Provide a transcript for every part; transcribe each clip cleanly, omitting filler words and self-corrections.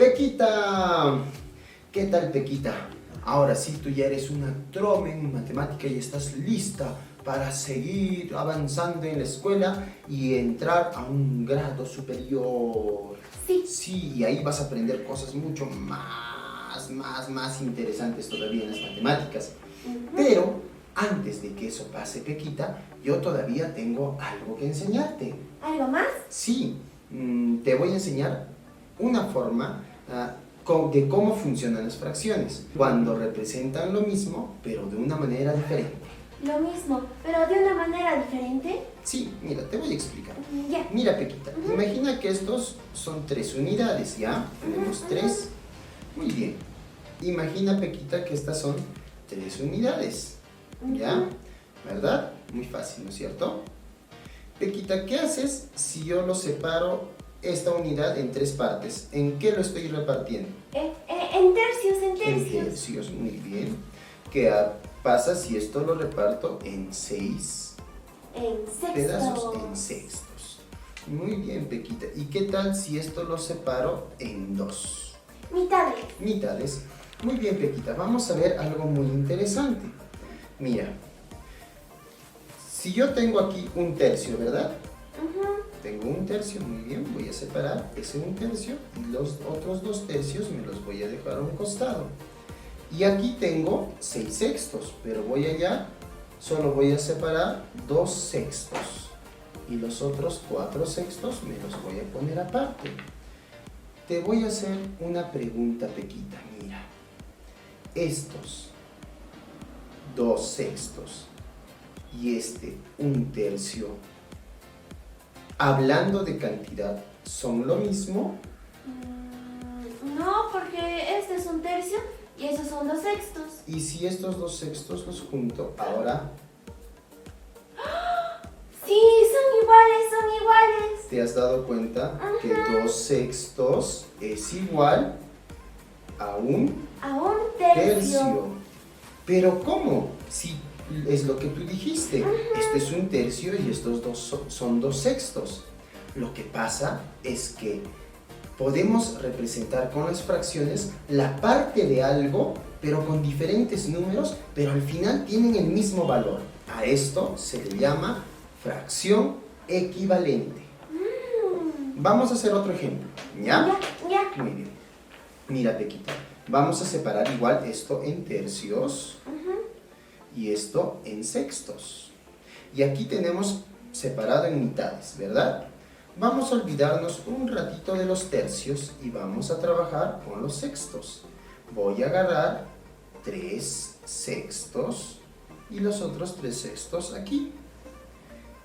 Pequita, ¿qué tal, Pequita? Ahora sí, tú ya eres una trome en matemática y estás lista para seguir avanzando en la escuela y entrar a un grado superior. Sí. Sí, y ahí vas a aprender cosas mucho más interesantes todavía en las matemáticas. Pero antes de que eso pase, Pequita, yo todavía tengo algo que enseñarte. ¿Algo más? Sí, te voy a enseñar una forma de cómo funcionan las fracciones cuando representan lo mismo, pero de una manera diferente. Lo mismo, pero de una manera diferente. Sí, mira, te voy a explicar. Ya. Mira, Pequita, imagina que estos son 3 unidades, ¿ya? Tenemos 3. Muy bien. Imagina, Pequita, que estas son 3 unidades, ¿ya? ¿Verdad? Muy fácil, ¿no es cierto? Pequita, ¿qué haces si yo lo separo esta unidad en 3 partes? ¿En qué lo estoy repartiendo? En tercios, en tercios. En tercios, muy bien. ¿Qué pasa si esto lo reparto en 6 En sextos. pedazos? En sextos. Muy bien, Pequita. ¿Y qué tal si esto lo separo en 2 Mitades. mitades? Muy bien, Pequita. Vamos a ver algo muy interesante. Mira, si yo tengo aquí un tercio, ¿verdad? Tengo un tercio, muy bien, voy a separar ese un tercio y los otros 2 tercios me los voy a dejar a un costado. Y aquí tengo 6 sextos, pero voy allá, solo voy a separar 2 sextos. Y los otros 4 sextos me los voy a poner aparte. Te voy a hacer una pregunta, Pequita, mira. Estos 2 sextos y este un tercio, hablando de cantidad, ¿son lo mismo? No, porque este es un tercio y esos son 2 sextos. Y si estos 2 sextos los junto, ahora, Sí, son iguales, son iguales. ¿te has dado cuenta que 2 sextos es igual a un A un tercio. tercio? Pero ¿cómo? Si es lo que tú dijiste, este es un tercio y estos dos son 2 sextos. Lo que pasa es que podemos representar con las fracciones la parte de algo, pero con diferentes números, pero al final tienen el mismo valor. A esto se le llama fracción equivalente. Vamos a hacer otro ejemplo, ¿ya? Ya. Muy bien. Mira, Pequita, vamos a separar igual esto en tercios y esto en sextos. Y aquí tenemos separado en mitades, ¿verdad? Vamos a olvidarnos un ratito de los tercios y vamos a trabajar con los sextos. Voy a agarrar 3 sextos y los otros 3 sextos aquí.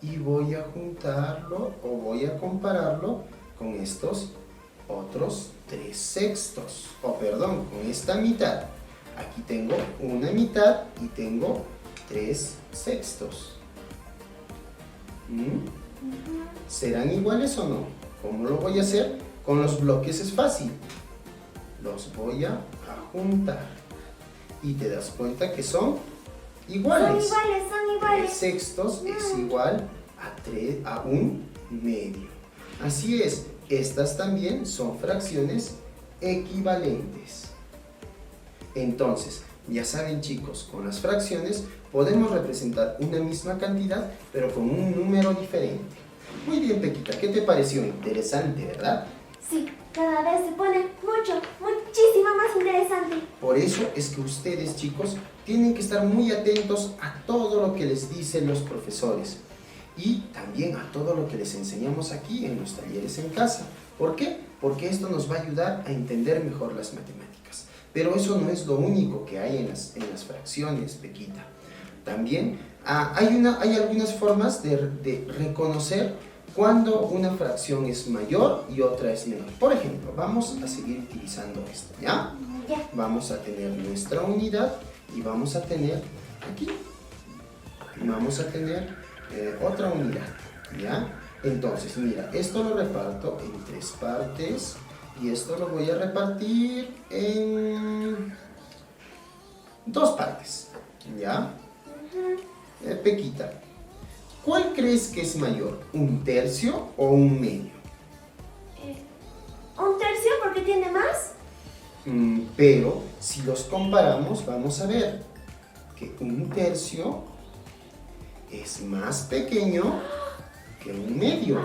Y voy a juntarlo o voy a compararlo con estos otros 3 sextos. O perdón, con esta mitad. Aquí tengo una mitad y tengo 3 sextos. ¿Serán iguales o no? ¿Cómo lo voy a hacer? Con los bloques es fácil. Los voy a juntar. Y te das cuenta que son iguales. Son iguales. 3 sextos es igual a un medio. Así es, estas también son fracciones equivalentes. Entonces, ya saben, chicos, con las fracciones podemos representar una misma cantidad, pero con un número diferente. Muy bien, Pequita, ¿qué te pareció? Interesante, ¿verdad? Sí, cada vez se pone muchísimo más interesante. Por eso es que ustedes, chicos, tienen que estar muy atentos a todo lo que les dicen los profesores y también a todo lo que les enseñamos aquí en los talleres en casa. ¿Por qué? Porque esto nos va a ayudar a entender mejor las matemáticas. Pero eso no es lo único que hay en las fracciones, Pequita. También hay algunas formas de reconocer cuando una fracción es mayor y otra es menor. Por ejemplo, vamos a seguir utilizando esto, ¿ya? Ya. Vamos a tener nuestra unidad y vamos a tener aquí, vamos a tener otra unidad, ¿ya? Entonces, mira, esto lo reparto en 3 partes y esto lo voy a repartir en 2 partes, ¿ya? Pequita, ¿cuál crees que es mayor? ¿Un tercio o un medio? Un tercio porque porque tiene más. Pero si los comparamos, vamos a ver que un tercio es más pequeño que un medio.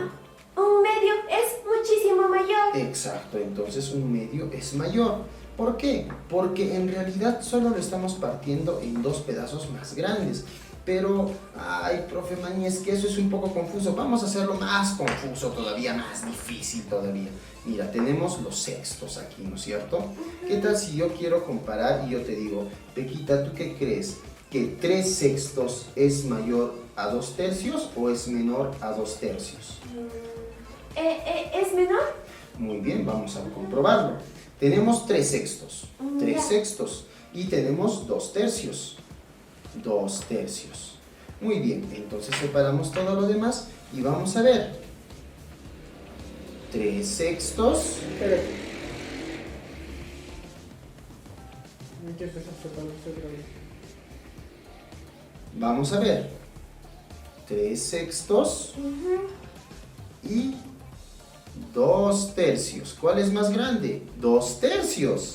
Un medio es muchísimo mayor. Exacto, entonces un medio es mayor. ¿Por qué? Porque en realidad solo lo estamos partiendo en dos pedazos más grandes. Pero, ay, profe Mani, es que eso es un poco confuso. Vamos a hacerlo más confuso todavía, más difícil todavía. Mira, tenemos los sextos aquí, ¿no es cierto? ¿Qué tal si yo quiero comparar y yo te digo, Pequita, ¿tú qué crees? ¿Que 3 sextos es mayor a 2 tercios o es menor a 2 tercios? ¿Es menor? Muy bien, vamos a comprobarlo. Tenemos 3 sextos, 3 Ya. sextos y tenemos 2 tercios. 2 tercios. Muy bien, entonces separamos todo lo demás y vamos a ver. 3 sextos. Espérate. Hay que empezar a separarse otra vez. Vamos a ver. 3 sextos y 2 tercios. ¿Cuál es más grande? 2 tercios.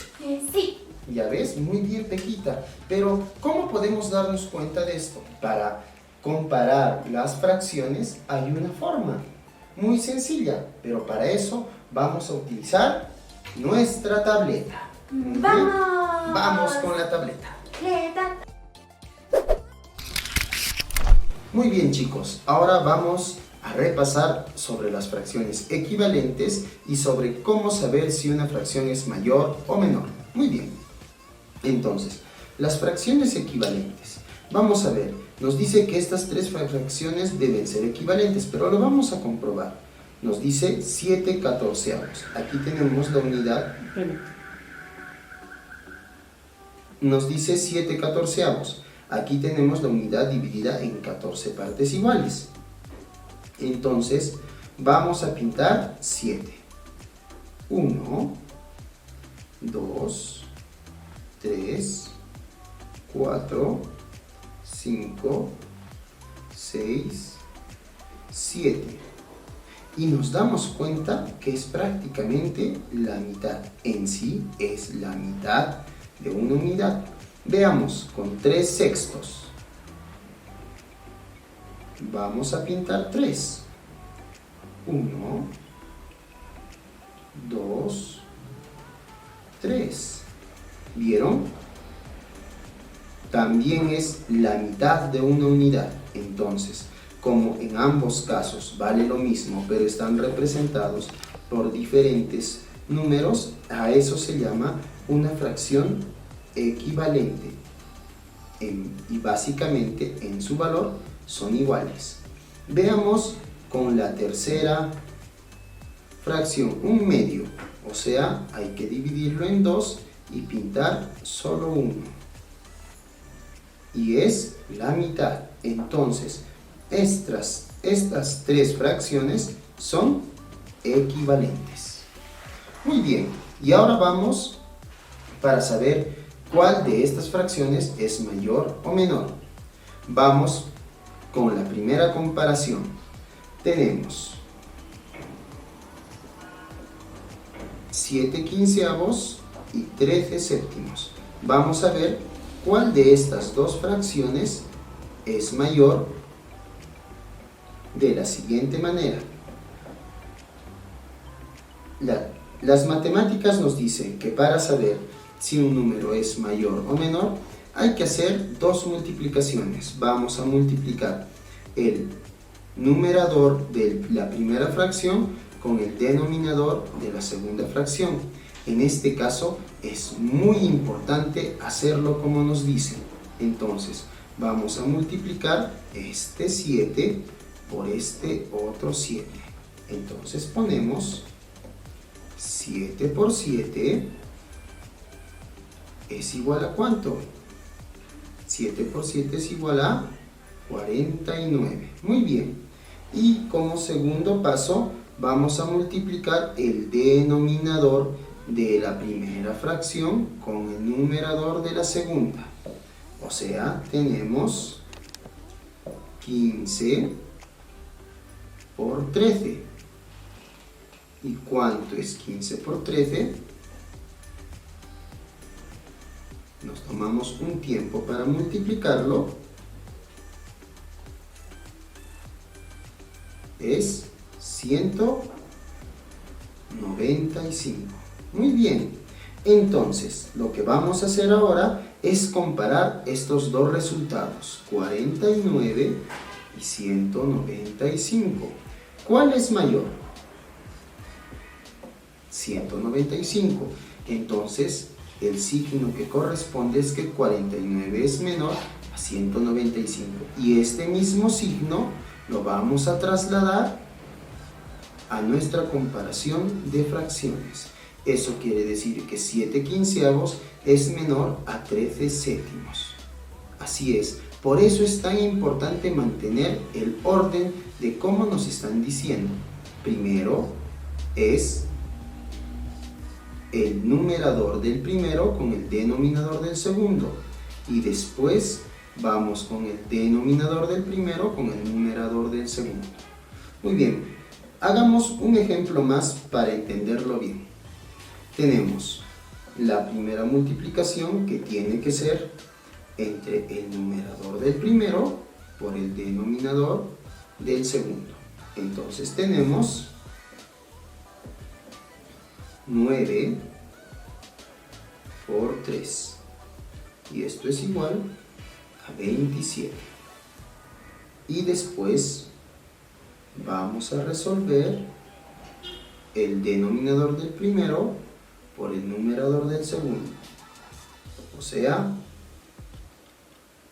Sí. Ya ves, muy bien, Pequita. Pero, ¿cómo podemos darnos cuenta de esto? Para comparar las fracciones hay una forma muy sencilla, pero para eso vamos a utilizar nuestra tableta. Muy bien. ¡Vamos! Vamos con la tableta. Tableta. Muy bien, chicos. Ahora vamos a repasar sobre las fracciones equivalentes y sobre cómo saber si una fracción es mayor o menor. Muy bien. Entonces, las fracciones equivalentes. Vamos a ver, nos dice que estas 3 fracciones deben ser equivalentes, pero lo vamos a comprobar. Nos dice 7 catorceavos. Aquí tenemos la unidad. Nos dice 7 catorceavos. Aquí tenemos la unidad dividida en 14 partes iguales. Entonces, vamos a pintar 7. 1, 2, 3, 4, 5, 6, 7. Y nos damos cuenta que es prácticamente la mitad. En sí es la mitad de una unidad. Veamos, con 3 sextos. Vamos a pintar 3. 1, 2, 3. ¿Vieron? También es la mitad de una unidad. Entonces, como en ambos casos vale lo mismo, pero están representados por diferentes números, a eso se llama una fracción equivalente. Y básicamente en su valor son iguales. Veamos con la tercera fracción, un medio. O sea, hay que dividirlo en 2 y pintar solo uno. Y es la mitad. Entonces, estas 3 fracciones son equivalentes. Muy bien. Y ahora vamos para saber cuál de estas fracciones es mayor o menor. Vamos con la primera comparación. Tenemos 7 quinceavos y 13 séptimos. Vamos a ver cuál de estas dos fracciones es mayor de la siguiente manera. Las matemáticas nos dicen que para saber si un número es mayor o menor, hay que hacer 2 multiplicaciones. Vamos a multiplicar el numerador de la primera fracción con el denominador de la segunda fracción. En este caso es muy importante hacerlo como nos dicen. Entonces vamos a multiplicar este 7 por este otro 7. Entonces ponemos 7 por 7 es igual a ¿cuánto? 7 por 7 es igual a 49. Muy bien. Y como segundo paso vamos a multiplicar el denominador de la primera fracción con el numerador de la segunda. O sea, tenemos 15 por 13. ¿Y cuánto es 15 por 13? tomamos un tiempo para multiplicarlo, es 195. Muy bien, entonces lo que vamos a hacer ahora es comparar estos dos resultados, 49 y 195. ¿Cuál es mayor? 195. Entonces el signo que corresponde es que 49 es menor a 195. Y este mismo signo lo vamos a trasladar a nuestra comparación de fracciones. Eso quiere decir que 7/15 es menor a 13/7. Así es, por eso es tan importante mantener el orden de cómo nos están diciendo. Primero es el numerador del primero con el denominador del segundo. Y después vamos con el denominador del primero con el numerador del segundo. Muy bien, hagamos un ejemplo más para entenderlo bien. Tenemos la primera multiplicación que tiene que ser entre el numerador del primero por el denominador del segundo. Entonces tenemos 9 por 3. Y esto es igual a 27. Y después vamos a resolver el denominador del primero por el numerador del segundo. O sea,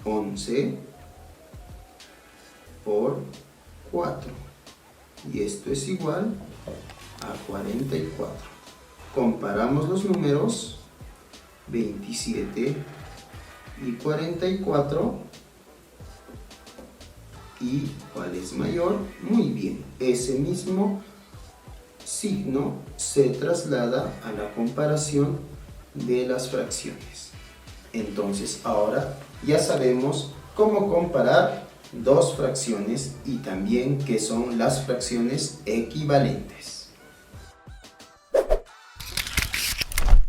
11 por 4. Y esto es igual a 44. Comparamos los números 27 y 44. ¿Y cuál es mayor? Muy bien, ese mismo signo se traslada a la comparación de las fracciones. Entonces ahora ya sabemos cómo comparar dos fracciones y también qué son las fracciones equivalentes.